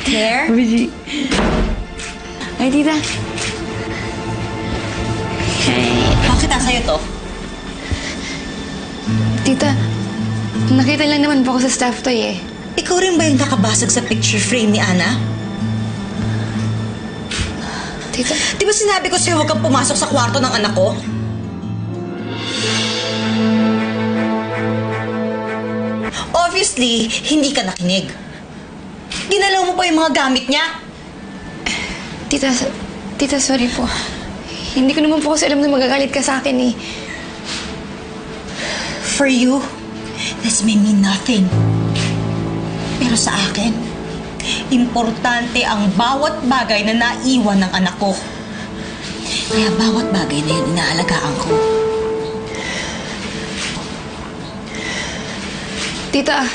hair? Biji. Ay, tita. Bakit sa'yo to? Tita, nakita lang naman po ako sa staff toy eh. Ikaw rin ba yung nakabasag sa picture frame ni Ana? Tita. Di ba sinabi ko sa'yo huwag kang pumasok sa kwarto ng anak ko? Obviously, hindi ka nakinig. Ginalaw mo pa yung mga gamit niya. Tita, sorry po. Hindi ko naman po kasi alam na magagalit ka sa akin eh. For you, this may mean nothing. Pero sa akin, importante ang bawat bagay na naiwan ng anak ko. Kaya bawat bagay na yun inaalagaan ko. Tita.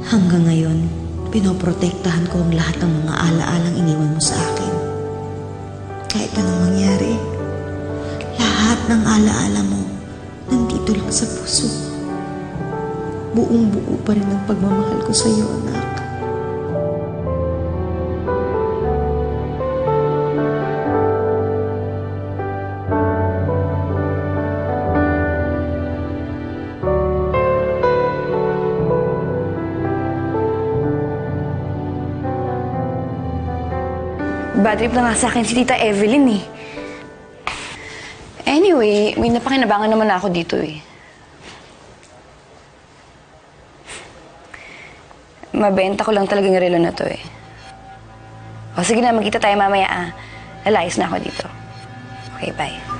Hanggang ngayon, pinoprotektahan ko ang lahat ng mga alaalang iniwan mo sa akin. Kahit anong mangyari, lahat ng alaala mo nandito lang sa puso. Buong-buo pa rin ang pagmamahal ko sa iyo, anak. Bad trip na nga sa akin si Tita Evelyn eh. Anyway, may napakinabangan naman ako dito eh. Mabenta ko lang talaga yung relo na to eh. O sige na, magkita tayo mamaya ah. Lalayas na ako dito. Okay, bye.